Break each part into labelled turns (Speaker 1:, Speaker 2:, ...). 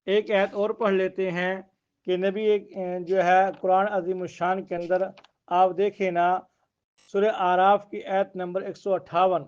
Speaker 1: ایک آیت اور پڑھ لیتے ہیں کہ نبی جو ہے قرآن عظیم الشان کے اندر آپ دیکھیں نا، سورہ آراف کی آیت نمبر 158،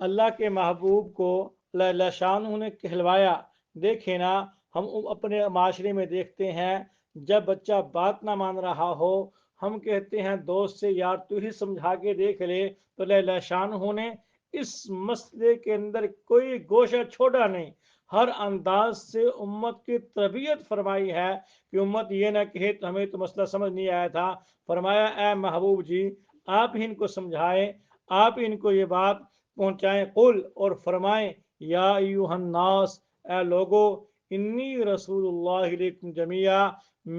Speaker 1: اللہ کے محبوب کو اللہ شانہ نے کہلوایا۔ دیکھیں نا، ہم اپنے معاشرے میں دیکھتے ہیں جب بچہ بات نہ مان رہا ہو، ہم کہتے ہیں دوست سے یار تو ہی سمجھا کے دیکھ لے، تو اللہ شانہ نے اس مسئلے کے اندر کوئی گوشہ چھوڑا نہیں، ہر انداز سے امت کی تربیت فرمائی ہے کہ امت یہ نہ کہے تو ہمیں تو مسئلہ سمجھ نہیں آیا تھا۔ فرمایا اے محبوب جی، آپ ہی ان کو سمجھائیں، آپ ان کو یہ بات پہنچائیں، قل اور فرمائیں یا ایھا الناس، اے لوگو، انی رسول اللہ علیکم جمیعا،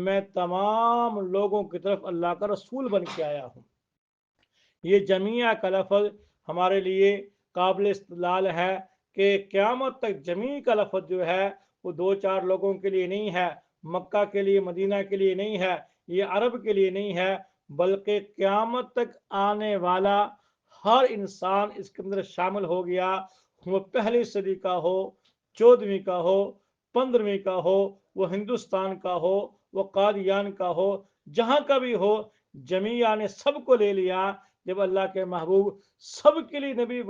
Speaker 1: میں تمام لوگوں کی طرف اللہ کا رسول بن کے آیا ہوں۔ یہ جمیعہ کا لفظ ہمارے لیے قابل استدلال ہے کہ قیامت تک جمیع کا لفظ جو ہے وہ دو چار لوگوں کے لیے نہیں ہے، مکہ کے لیے، مدینہ کے لیے نہیں ہے، یہ عرب کے لیے نہیں ہے، بلکہ قیامت تک آنے والا ہر انسان اس کے اندر شامل ہو گیا، وہ پہلی صدی کا ہو، 14ویں کا ہو، 15ویں کا ہو، وہ ہندوستان کا ہو، وہ قادیان کا ہو، جہاں کا بھی ہو، جمیعہ نے سب کو لے لیا۔ جب اللہ کے محبوب سب کے لیے نبی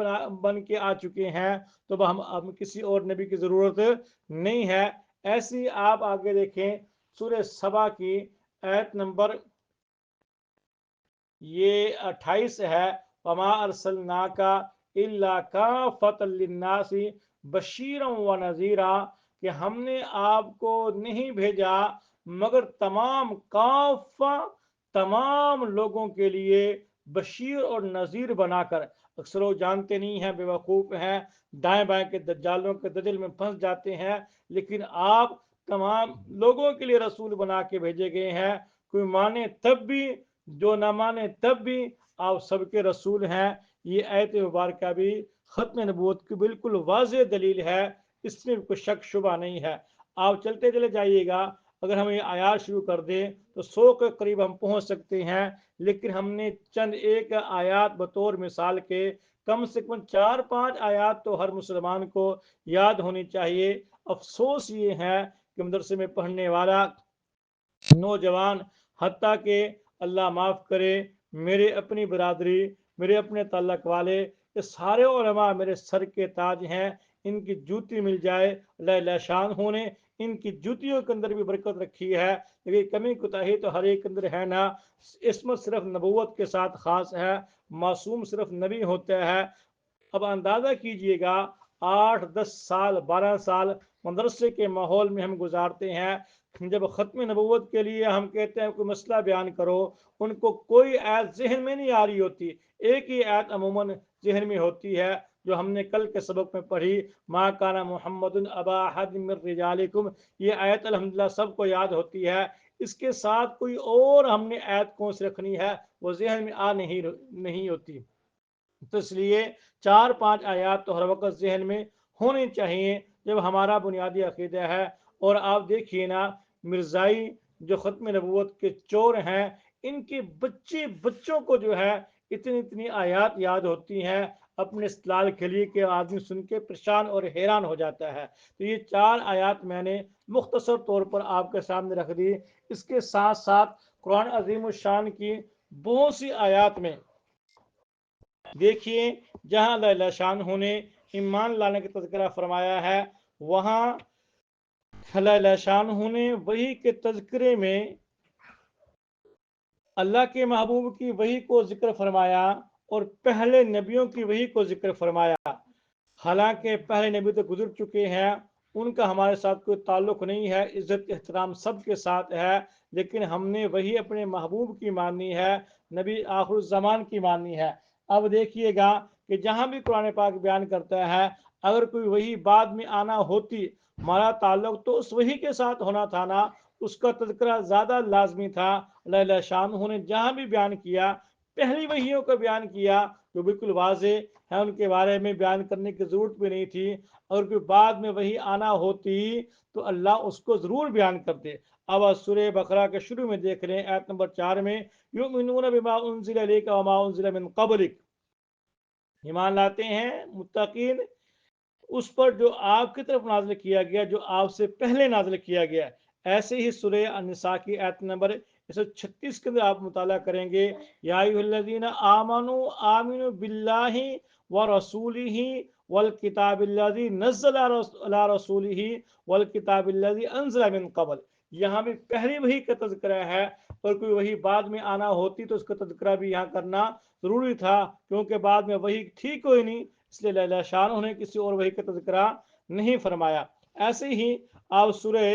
Speaker 1: بن کے آ چکے ہیں تو ہم کسی اور نبی کی ضرورت نہیں ہے۔ ایسی آپ آگے دیکھیں سورہ سبا کی آیت نمبر یہ 28 ہے، وما ارسلناک الا کافۃ للناس بشیرا ونذیرا، کہ ہم نے آپ کو نہیں بھیجا مگر تمام لوگوں کے لیے بشیر اور نذیر بنا کر۔ اکثر لوگ جانتے نہیں ہیں، بے وقوف ہیں، دائیں بائیں کے دجالوں کے دجل میں پھنس جاتے ہیں، لیکن آپ تمام لوگوں کے لیے رسول بنا کے بھیجے گئے ہیں، کوئی مانے تب بھی، جو نہ مانے تب بھی، آپ سب کے رسول ہیں۔ یہ آیت مبارکہ بھی ختم نبوت کی بالکل واضح دلیل ہے، اس میں کوئی شک شبہ نہیں ہے۔ آپ چلتے چلے جائیے گا، اگر ہم یہ آیات شروع کر دیں تو 100 کے قریب ہم پہنچ سکتے ہیں، لیکن ہم نے چند ایک آیات بطور مثال کے، کم سے کم 4-5 آیات تو ہر مسلمان کو یاد ہونی چاہیے۔ افسوس یہ ہے کہ مدرسے میں پڑھنے والا نوجوان، حتیٰ کہ اللہ معاف کرے، میرے اپنی برادری، میرے اپنے تعلق والے، یہ سارے علماء میرے سر کے تاج ہیں، ان کی جوتی مل جائے، اللہ شان ہونے ان کی جوتیوں کے اندر بھی برکت رکھی ہے، لیکن کمی کوتاہی تو ہر ایک اندر ہے نا۔ عصمت صرف نبوت کے ساتھ خاص ہے، معصوم صرف نبی ہوتا ہے۔ اب اندازہ کیجئے گا، 8-10 سال 12 سال مدرسے کے ماحول میں ہم گزارتے ہیں، جب ختم نبوت کے لیے ہم کہتے ہیں کوئی مسئلہ بیان کرو، ان کو کوئی آیت ذہن میں نہیں آ رہی ہوتی، ایک ہی آیت عموماً ذہن میں ہوتی ہے جو ہم نے کل کے سبق میں پڑھی، ما کان محمد ابا احد من رجالکم، یہ آیت الحمدللہ سب کو یاد ہوتی ہے، اس کے ساتھ کوئی اور ہم نے آیت کون سی رکھنی ہے وہ ذہن میں آ نہیں ہوتی۔ تو اس لیے 4-5 آیات تو ہر وقت ذہن میں ہونی چاہیے جب ہمارا بنیادی عقیدہ ہے۔ اور آپ دیکھیے نا، مرزائی جو ختم نبوت کے چور ہیں، ان کے بچوں کو جو ہے اتنی آیات یاد ہوتی ہیں اپنے استدلال کے لیے کہ آدمی سن کے پریشان اور حیران ہو جاتا ہے۔ تو یہ 4 آیات میں نے مختصر طور پر آپ کے سامنے رکھ دی۔ اس کے ساتھ ساتھ قرآن عظیم الشان کی بہت سی آیات میں دیکھیے جہاں اللہ شانہ نے ایمان لانے کا تذکرہ فرمایا ہے، وہاں اللہ شانہ نے وحی کے تذکرے میں اللہ کے محبوب کی وحی کو ذکر فرمایا اور پہلے نبیوں کی وحی کو ذکر فرمایا۔ حالانکہ پہلے نبی تو گزر چکے ہیں، ان کا ہمارے ساتھ کوئی تعلق نہیں ہے، عزت احترام سب کے ساتھ ہے، لیکن ہم نے وہی اپنے محبوب کی ماننی ہے، نبی آخر الزمان کی ماننی ہے۔ اب دیکھیے گا کہ جہاں بھی قرآن پاک بیان کرتا ہے، اگر کوئی وہی بعد میں آنا ہوتی، ہمارا تعلق تو اس وہی کے ساتھ ہونا تھا نا، اس کا تذکرہ زیادہ لازمی تھا۔ اللہ شانہ نے جہاں بھی بیان کیا، پہلی وحیوں کا بیان کیا جو بالکل واضح ہے، ان کے بارے میں بیان کرنے کی ضرورت بھی نہیں تھی، اور کوئی بعد میں وہی آنا ہوتی تو اللہ اس کو ضرور بیان کرتے۔ اب سورہ بقرہ کے شروع میں دیکھ رہے ہیں آیت نمبر 4 میں، یؤمنون بما انزل الیک وما انزل من قبلک، ایمان لاتے ہیں متقین اس پر جو آپ کی طرف نازل کیا گیا جو آپ سے پہلے نازل کیا گیا. ایسے ہی سورہ النساء کی آیت نمبر 136 کے اندر آپ مطالعہ کریں گے, یا ایھا الذین آمنوا آمنوا باللہ ورسولہ والکتاب الذی نزل علی رسولہ والکتاب الذی انزل من قبل. یہاں بھی پہلی وحی کا تذکرہ ہے, اور کوئی وحی بعد میں آنا ہوتی تو اس کا تذکرہ بھی یہاں کرنا ضروری تھا, کیونکہ بعد میں وحی تھی کوئی نہیں, اس لیے اللہ شان نے کسی اور وحی کا تذکرہ نہیں فرمایا. ایسے ہی آپ سورہ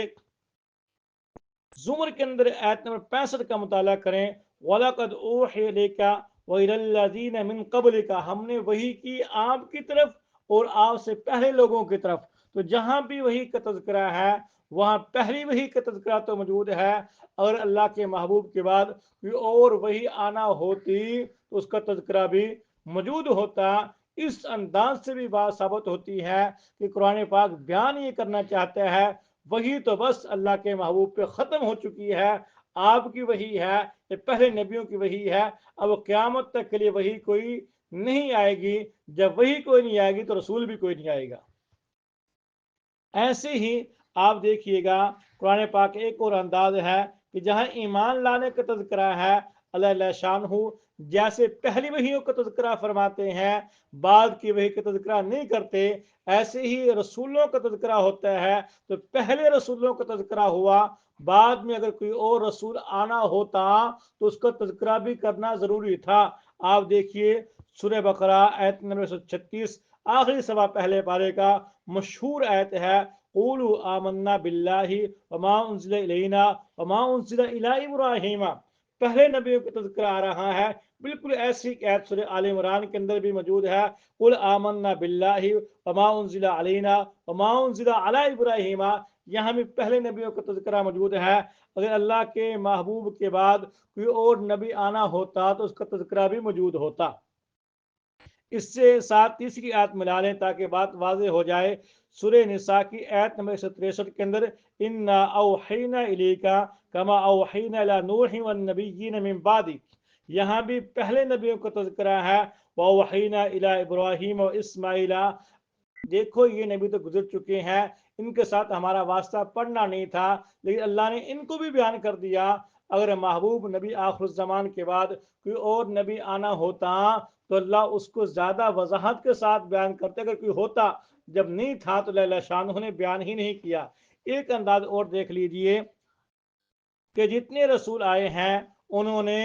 Speaker 1: زمر کے اندر آیت نمبر 65 کا مطالعہ کریں, وَلَقَدْ أُوحِيَ إِلَيْكَ وَإِلَى الَّذِينَ مِن قَبْلِكَ, ہم نے وحی کی آپ کی طرف اور آپ سے پہلے لوگوں کی طرف. تو جہاں بھی وحی کا تذکرہ ہے وہاں پہلی وحی کا تذکرہ تو موجود ہے, اگر اللہ کے محبوب کے بعد کوئی اور وحی آنا ہوتی تو اس کا تذکرہ بھی موجود ہوتا. اس انداز سے بھی بات ثابت ہوتی ہے کہ قرآن پاک بیان یہ کرنا چاہتا ہے وحی تو بس اللہ کے محبوب پہ ختم ہو چکی ہے, آپ کی وحی ہے, یہ پہلے نبیوں کی وحی ہے, اب قیامت تک کے لیے وحی کوئی نہیں آئے گی. جب وحی کوئی نہیں آئے گی تو رسول بھی کوئی نہیں آئے گا. ایسے ہی آپ دیکھیے گا قرآن پاک ایک اور انداز ہے کہ جہاں ایمان لانے کا تذکرہ ہے اللہ شان ہو, جیسے پہلی وحیوں کا تذکرہ فرماتے ہیں بعد کی وحی کا تذکرہ نہیں کرتے, ایسے ہی رسولوں کا تذکرہ ہوتا ہے تو پہلے رسولوں کا تذکرہ ہوا, بعد میں اگر کوئی اور رسول آنا ہوتا تو اس کا تذکرہ بھی کرنا ضروری تھا. آپ دیکھیے سورہ بقرہ آیت نمبر 136 آخری سوا پہلے پارے کا مشہور آیت ہے, قولوا آمنا باللہ وما انزل الینا وما انزل الی ابراہیم. پہلے نبیوں کا تذکرہ آ رہا ہے, بالکل ایسی آیت سورہ آل عمران کے اندر بھی موجود ہے, قل آمنا باللہ وما انزل علینا وما انزل علی ابراہیم. یہاں بھی پہلے نبیوں کا تذکرہ موجود ہے, اگر اللہ کے محبوب کے بعد کوئی اور نبی آنا ہوتا تو اس کا تذکرہ بھی موجود ہوتا. اس سے ساتھ تیسری آیت ملا لیں تاکہ بات واضح ہو جائے. سورہ نساء کی آیت نمبر 163 کے اندر انا اوحینا الیکا کما اوحینا الی نوح والنبیین من بعد, یہاں بھی پہلے نبیوں کا تذکرہ ہے, وَأَوْحَيْنَا إِلَىٰ إِبْرَاهِيمَ وَإِسْمَاعِيلَ. دیکھو یہ نبی تو گزر چکے ہیں, ان کے ساتھ ہمارا واسطہ پڑنا نہیں تھا, لیکن اللہ نے ان کو بھی بیان کر دیا. اگر محبوب نبی آخر الزمان کے بعد کوئی اور نبی آنا ہوتا تو اللہ اس کو زیادہ وضاحت کے ساتھ بیان کرتے, اگر کوئی ہوتا, جب نہیں تھا تو اللہ شانہ نے بیان ہی نہیں کیا. ایک انداز اور دیکھ لیجئے کہ جتنے رسول آئے ہیں انہوں نے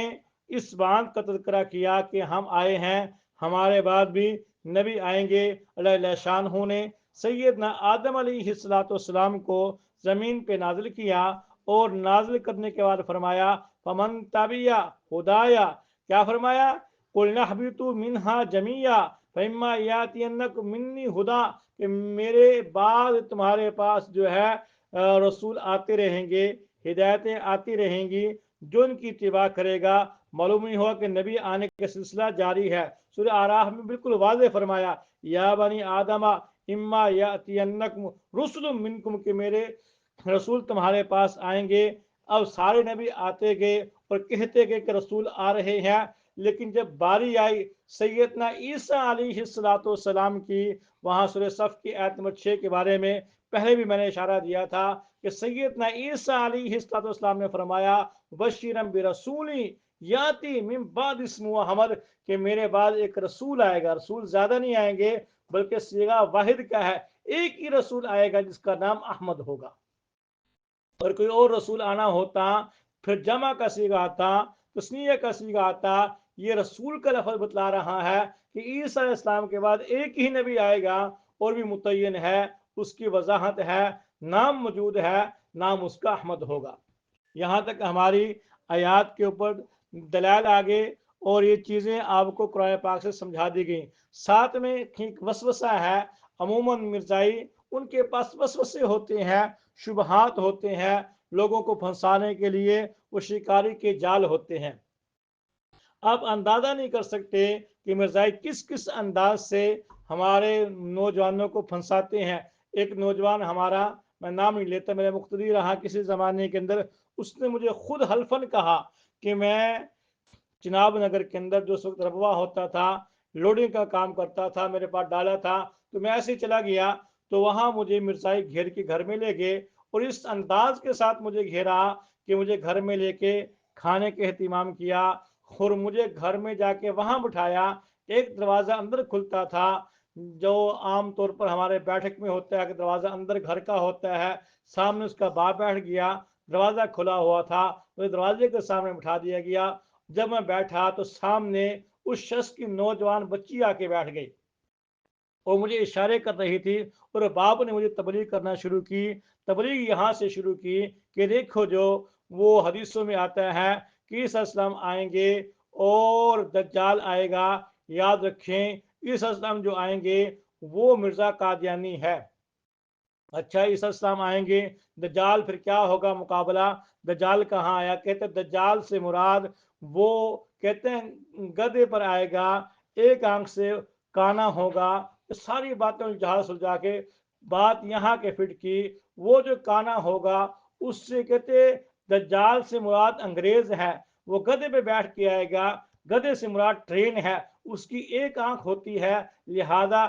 Speaker 1: اس بات کا تذکرہ کیا کہ ہم آئے ہیں, ہمارے بعد بھی نبی آئیں گے. اللہ شانہ نے سیدنا آدم علیہ السلام کو زمین پہ نازل کیا, اور نازل کرنے کے بعد فرمایا فمن تبع ہدایا, کیا فرمایا, قلنا اہبطوا منہا جمیعا فاما یاتینکم منی ہدا, کہ میرے بعد تمہارے پاس جو ہے رسول آتے رہیں گے, ہدایتیں آتی رہیں گی, جو ان کی اتباع کرے گا. معلوم ہی ہوا کہ نبی آنے کا سلسلہ جاری ہے. سورہ آراف میں بالکل واضح فرمایا یا بنی آدم اما یاتینکم رسل منکم, کہ میرے رسول تمہارے پاس آئیں گے. اب سارے نبی آتے گئے اور کہتے گئے کہ رسول آ رہے ہیں, لیکن جب باری آئی سیدنا عیسیٰ علیہ السلام کی, وہاں سورہ صف کی آیت نمبر 6 کے بارے میں پہلے بھی میں نے اشارہ دیا تھا کہ سیدنا عیسیٰ علیہ السلام نے فرمایا بشیرا برسول یاتی من بعد اسمہ احمد, کہ میرے بعد ایک رسول آئے گا. رسول زیادہ نہیں آئیں گے بلکہ صیغہ واحد کا ہے, ایک ہی رسول آئے گا جس کا نام احمد ہوگا. اور کوئی اور رسول آنا ہوتا پھر جمع کا صیغہ آتا, تثنیہ کا صیغہ آتا. یہ رسول کا لفظ بتلا رہا ہے کہ عیسیٰ علیہ السلام کے بعد ایک ہی نبی آئے گا, اور بھی متعین ہے, اس کی وضاحت ہے, نام موجود ہے, نام اس کا احمد ہوگا. یہاں تک ہماری آیات کے اوپر دلائل آگے, اور یہ چیزیں آپ کو قرآن پاک سے سمجھا دی گئیں. ساتھ میں ایک وسوسہ ہے, عموماً مرزائی ان کے پاس وسوسے ہوتے ہیں, شبہات ہوتے ہیں, لوگوں کو پھنسانے کے لیے وہ شکاری کے جال ہوتے ہیں. آپ اندازہ نہیں کر سکتے کہ مرزائی کس کس انداز سے ہمارے نوجوانوں کو پھنساتے ہیں. ایک نوجوان ہمارا, میں نام نہیں لیتا, میرے مقتدی رہا کسی زمانے کے اندر, اس نے مجھے خود حلفاً کہا کہ میں چناب نگر کے اندر جو وقت ربوہ ہوتا تھا, لوڈنگ کا کام کرتا تھا, میرے پاس ڈالا تھا, تو میں ایسے چلا گیا تو وہاں مجھے مرزائی گھیر کے گھر میں لے گئے اور اس انداز کے ساتھ مجھے گھیرا کہ مجھے گھر میں لے کے کھانے کا اہتمام کیا اور مجھے گھر میں جا کے وہاں بٹھایا. ایک دروازہ اندر کھلتا تھا جو عام طور پر ہمارے بیٹھک میں ہوتا ہے کہ دروازہ اندر گھر کا ہوتا ہے, سامنے اس کا باپ بیٹھ گیا, دروازہ کھلا ہوا تھا, مجھے دروازے کے سامنے بٹھا دیا گیا. جب میں بیٹھا تو سامنے اس شخص کی نوجوان بچی آ کے بیٹھ گئی اور مجھے اشارے کر رہی تھی اور باپ نے مجھے تبلیغ کرنا شروع کی. تبلیغ یہاں سے شروع کی کہ دیکھو جو وہ حدیثوں میں آتا ہے کہ عیسیٰ السلام آئیں گے اور دجال آئے گا, یاد رکھیں عیسیٰ السلام جو آئیں گے وہ مرزا قادیانی ہے. اچھا عیسیٰ السلام آئیں گے, دجال پھر کیا ہوگا مقابلہ, دجال کہاں آیا, کہتے دجال سے مراد وہ کہتے ہیں گدھے پر آئے گا, ایک آنکھ سے کانا ہوگا. ساری باتیں جہاز سلجھا کے بات یہاں کے فٹ کی, وہ جو کانا ہوگا اس سے کہتے دجال سے مراد انگریز ہے, وہ گدھے پہ بیٹھ کے آئے گا, گدھے سے مراد ٹرین ہے, اس کی ایک آنکھ ہوتی ہے, لہذا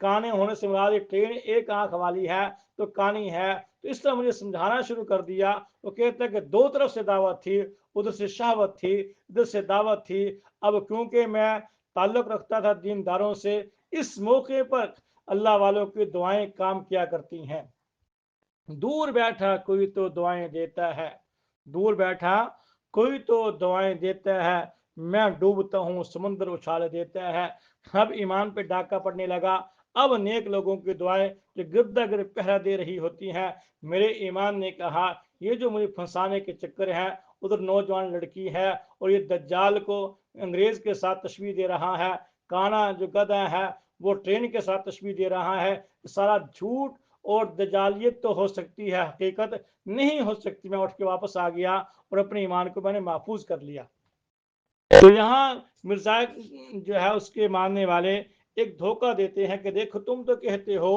Speaker 1: کانے ہونے سے مراد ٹرین ایک آنکھ والی ہے تو کانی ہے. تو اس طرح مجھے سمجھانا شروع کر دیا. وہ کہتا ہے کہ دو طرف سے دعوت تھی, ادھر سے شہوت تھی, ادھر سے دعوت تھی. اب کیونکہ میں تعلق رکھتا تھا دینداروں سے, اس موقع پر اللہ والوں کی دعائیں کام کیا کرتی ہیں. دور بیٹھا کوئی تو دعائیں دیتا ہے, دور بیٹھا کوئی تو دعائیں دیتا ہے, میں ڈوبتا ہوں سمندر اچھال دیتا ہے. اب ایمان پہ ڈاکہ پڑنے لگا. اب نیک لوگوں کی دعائیں جو گردا گر پہرا دے رہی ہوتی ہیں, میرے ایمان نے کہا یہ جو مجھے پھنسانے کے چکر ہے, ادھر نوجوان لڑکی ہے اور یہ دجال کو انگریز کے ساتھ تشبیہ دے رہا ہے, کانا جو گدھا ہے وہ ٹرین کے ساتھ تشبیہ دے رہا ہے, سارا جھوٹ اور دجالیت تو ہو سکتی ہے, حقیقت نہیں ہو سکتی. میں اٹھ کے واپس آ گیا اور اپنے ایمان کو میں نے محفوظ کر لیا. تو یہاں مرزا جو ہے اس کے ماننے والے ایک دھوکہ دیتے ہیں کہ دیکھو تم تو کہتے ہو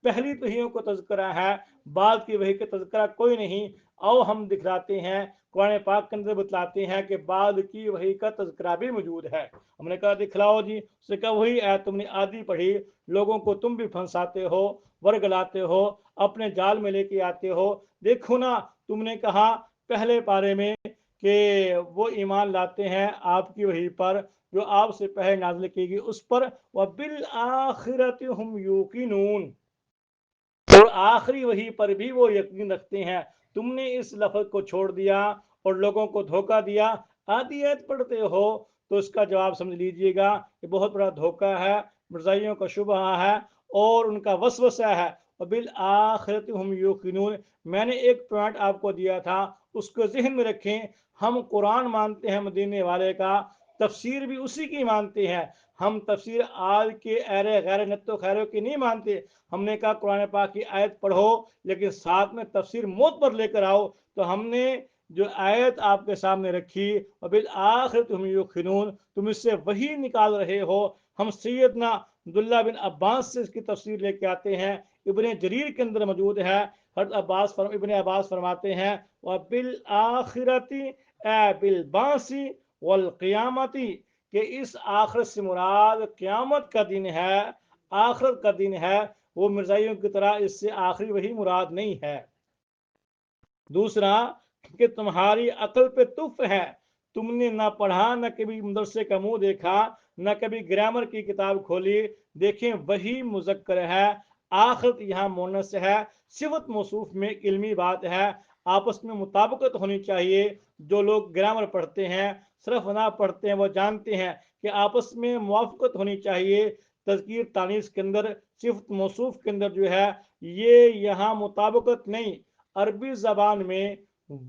Speaker 1: پہلی وحیوں کو تذکرہ ہے, بعد کی وحی کا تذکرہ کوئی نہیں. او ہم دکھلاتے ہیں, قرآن پاک کے اندر بتلاتے ہیں کہ بعد کی وحی کا تذکرہ بھی موجود ہے. ہم نے کہا دکھلاؤ جی. اس نے کہا وہی آیت تم نے آدھی پڑھی, لوگوں کو تم بھی پھنساتے ہو, ورگلاتے ہو, اپنے جال میں لے کے آتے ہو. دیکھو نا تم نے کہا پہلے پارے میں کہ وہ ایمان لاتے ہیں آپ کی وحی پر جو آپ سے پہلے نازل کی گئی اس پر, وَبِالْآخِرَةِ هُمْ يُوقِنُونَ, اور آخری وحی پر بھی وہ یقین رکھتے ہیں. تم نے اس لفظ کو چھوڑ دیا اور لوگوں کو دھوکہ دیا, آدھی آیت پڑھتے ہو. تو اس کا جواب سمجھ لیجئے گا, یہ بہت بڑا دھوکہ ہے, مرزائیوں کا شبہ ہے اور ان کا وسوسہ ہے. وَبِالْآخِرَةِ هُمْ يُوقِنُونَ, میں نے ایک پوائنٹ آپ کو دیا تھا, اس کو ذہن میں رکھیں. ہم قرآن مانتے ہیں مدینے والے کا, تفسیر بھی اسی کی مانتے ہیں. ہم تفسیر آج کے ایرے غیر نتو خیروں کی نہیں مانتے. ہم نے کہا قرآن پاک کی آیت پڑھو لیکن ساتھ میں تفسیر موت پر لے کر آؤ. تو ہم نے جو آیت آپ کے سامنے رکھی وَبِالْآخِرَةِ هُمْ يُوقِنُونَ, تم اس سے وہی نکال رہے ہو. ہم سیدنا عبداللہ بن عباس سے اس کی تفسیر لے کے آتے ہیں, ابن جریر کے اندر موجود ہے. ابن عباس فرماتے ہیں وَبِالْآخِرَةِ اے بِالْبَعْثِ وَالْقِیَامَةِ, کہ اس آخرت سے مراد قیامت کا دن ہے, آخرت کا دن ہے. وہ مرزائیوں کی طرح اس سے آخری وہی مراد نہیں ہے. دوسرا کہ تمہاری عقل پہ تف ہے, تم نے نہ پڑھا نہ کبھی مدرسے کا منہ دیکھا نہ کبھی گرامر کی کتاب کھولی. دیکھیں وہی مذکر ہے, آخرت یہاں مونس ہے, صفت موصوف میں علمی بات ہے, آپس میں مطابقت ہونی چاہیے. جو لوگ گرامر پڑھتے ہیں صرف نہ پڑھتے ہیں وہ جانتے ہیں کہ آپس میں موافقت ہونی چاہیے. تذکیر تانیث کے اندر صفت موصوف کے اندر جو ہے یہ یہاں مطابقت نہیں. عربی زبان میں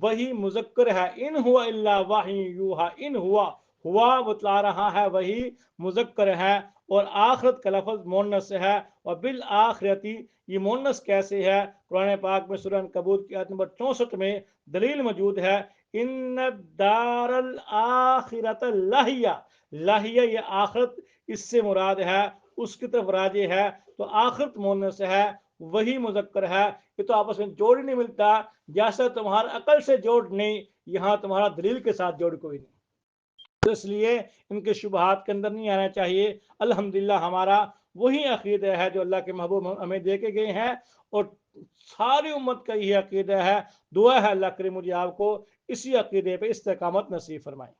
Speaker 1: وہی مذکر ہے, ان ہوا الا وحی یوحا, ان ہوا بتلا رہا ہے وہی مذکر ہے, اور آخرت کا لفظ مونس ہے. اور بالآخرتی یہ مونس کیسے ہے؟ قرآن پاک میں سورہ عنکبوت کی آیت نمبر 64 میں دلیل موجود ہے, ان الدار الآخرۃ لہیہ, لہیہ یہ آخرت اس سے مراد ہے, اس کی طرف راجع ہے. تو آخرت مونس ہے, وہی مذکر ہے. یہ تو آپس میں جوڑ نہیں ملتا, جیسا تمہارا عقل سے جوڑ نہیں, یہاں تمہارا دلیل کے ساتھ جوڑ کوئی نہیں. تو اس لیے ان کے شبہات کے اندر نہیں آنا چاہیے. الحمدللہ ہمارا وہی عقیدہ ہے جو اللہ کے محبوب ہمیں دے کے گئے ہیں، اور ساری امت کا یہی عقیدہ ہے۔ دعا ہے اللہ کریم مجھے آپ کو اسی عقیدے پہ استقامت نصیب فرمائے۔